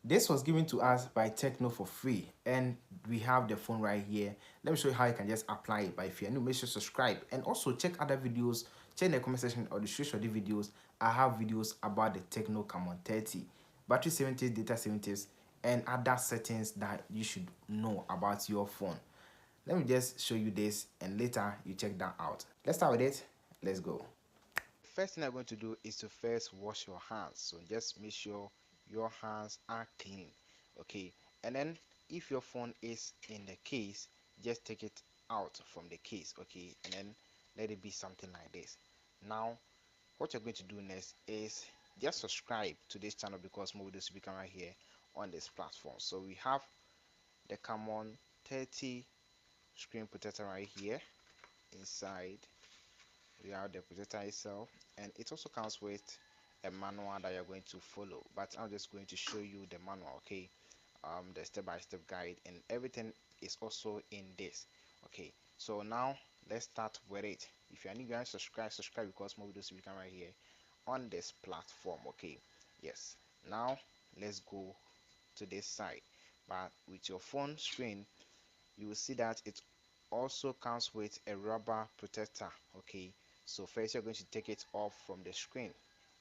This was given to us by Tecno for free, and we have the phone right here. Let me show you how you can just apply it. But if you're new, make sure to subscribe and also check other videos. Check in the comment section or the description of the videos. I have videos about the Tecno Camon 30, battery 70s, data 70s, and other settings that you should know about your phone. Let me just show you this, and later you check that out. Let's start with it. Let's go. First thing I'm going to do is to first wash your hands. So just make sure your hands are clean. Okay, and then if your phone is in the case, just take it out from the case. Okay, and then let it be something like this. Now what you're going to do next is just subscribe to this channel, because more videos will be coming right here on this platform. So we have the Camon 30 screen protector right here. Inside we have the protector itself, and it also comes with a manual that you're going to follow, but I'm just going to show you the manual. Okay, the step-by-step guide and everything is also in this. Okay, so now let's start with it. If you're new, guys, subscribe, because more videos will come right here on this platform. Okay, yes, now let's go to this side. But with your phone screen, you will see that it also comes with a rubber protector. Okay, so first you're going to take it off from the screen,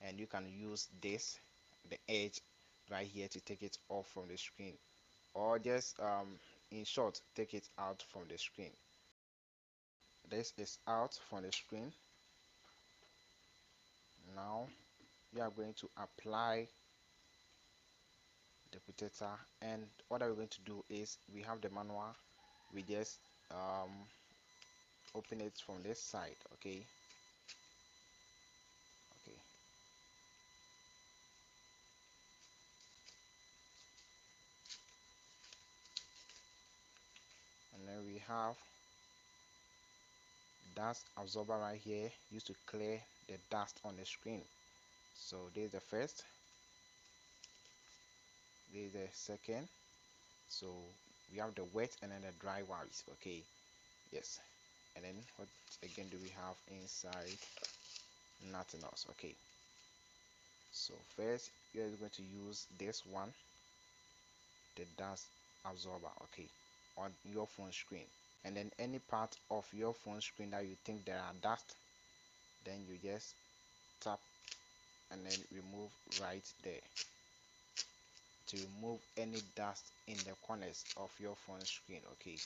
and you can use this, the edge right here, to take it off from the screen, or just in short, take it out from the screen. This is out from the screen. Now we are going to apply the protector, and what we're going to do is, we have the manual, we just open it from this side. Okay, okay, and then we have dust absorber right here, used to clear the dust on the screen. So this is the first, this is the second. So we have the wet and then the dry wipes. Okay, yes, and then what again do we have inside? Nothing else. Okay, so first we are going to use this one, the dust absorber. Okay, on your phone screen, and then any part of your phone screen that you think there are dust, then you just tap and then remove right there, to remove any dust in the corners of your phone screen. Okay,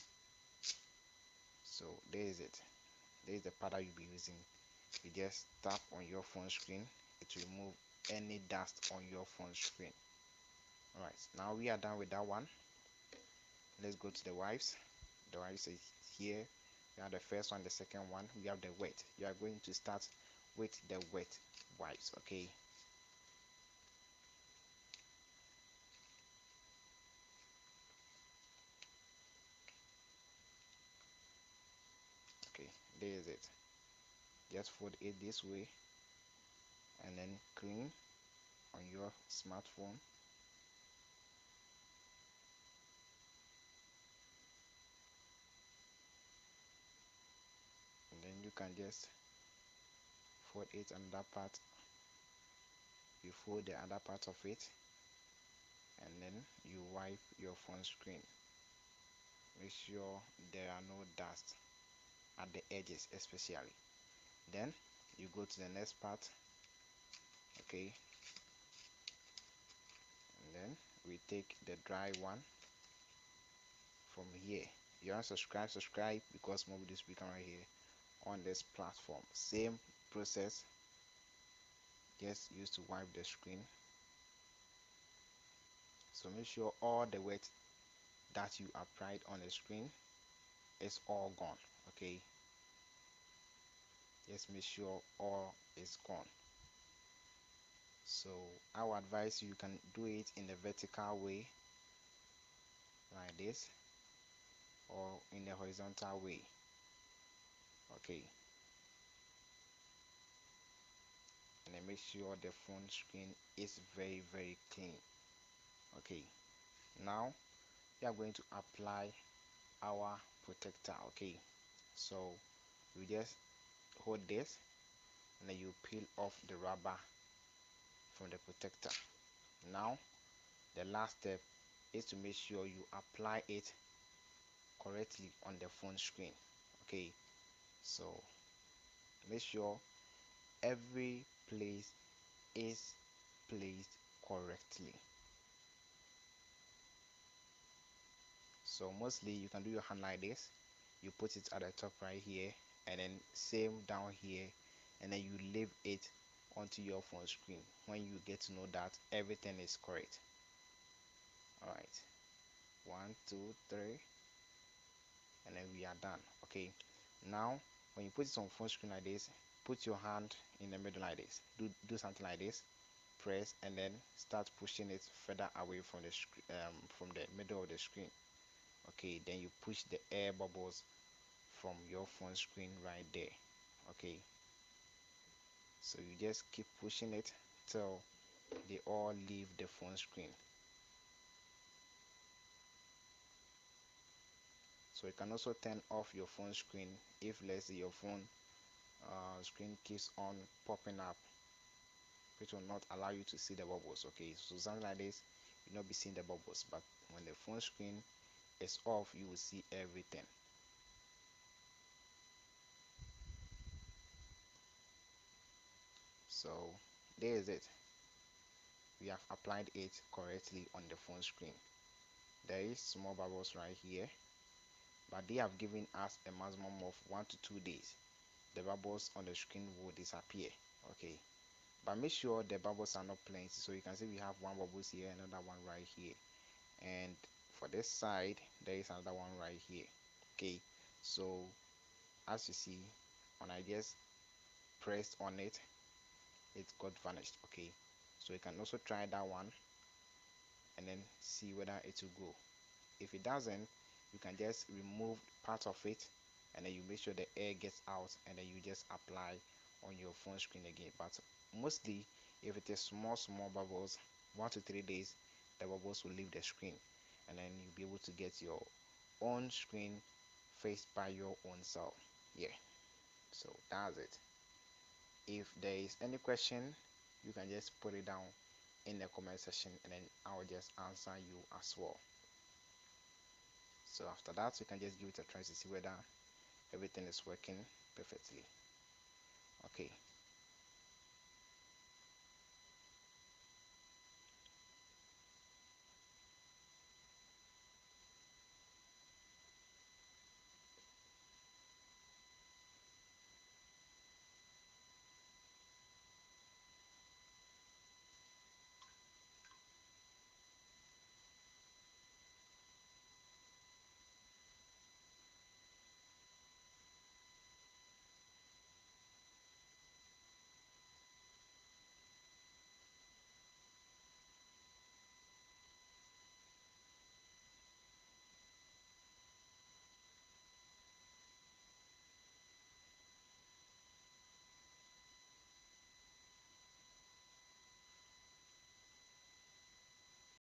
so there is it. There is the part that you'll be using. You just tap on your phone screen, it will remove any dust on your phone screen. All right, now we are done with that one. Let's go to the wipes. The wipes is here. We have the first one, the second one, we have the wet. You are going to start with the wet wipes. Okay, okay, there is it. Just fold it this way and then clean on your smartphone. And then you can just fold it on that part. You fold the other part of it, and then you wipe your phone screen. Make sure there are no dust at the edges especially. Then you go to the next part. Okay, and then we take the dry one from here. You want to subscribe, because more videos become right here on this platform. Same process, just used to wipe the screen. So make sure all the wet that you applied on the screen is all gone. Okay, just make sure all is gone. So I would advise you can do it in the vertical way like this, or in the horizontal way. Okay, and then make sure the phone screen is very clean. Okay, now we are going to apply our protector. Okay, so you just hold this, and then you peel off the rubber from the protector. Now the last step is to make sure you apply it correctly on the phone screen. Okay, so make sure every place is placed correctly. So mostly you can do your hand like this, you put it at the top right here, and then same down here, and then you leave it onto your phone screen when you get to know that everything is correct. All right, 1 2 3, and then we are done. Okay, now when you put it on phone screen like this, put your hand in the middle like this, do something like this, press, and then start pushing it further away from the from the middle of the screen. Okay, then you push the air bubbles from your phone screen right there. Okay, so you just keep pushing it till they all leave the phone screen. So you can also turn off your phone screen if, let's say, your phone screen keeps on popping up, which will not allow you to see the bubbles. Okay, so something like this, you'll not be seeing the bubbles, but when the phone screen is off, you will see everything. So there is it. We have applied it correctly on the phone screen. There is small bubbles right here, but they have given us a maximum of 1 to 2 days. The bubbles on the screen will disappear. Okay, but make sure the bubbles are not plenty. So you can see we have one bubbles here, another one right here, and for this side there is another one right here. Okay, so as you see, when I just pressed on it, it got vanished. Okay, so you can also try that one and then see whether it will go. If it doesn't, you can just remove part of it, and then you make sure the air gets out, and then you just apply on your phone screen again. But mostly if it is small bubbles, 1 to 3 days, the bubbles will leave the screen, and then you'll be able to get your own screen faced by your own self. Yeah, so that's it. If there is any question, you can just put it down in the comment section, and then I'll just answer you as well. So after that, you can just give it a try to see whether everything is working perfectly. Okay.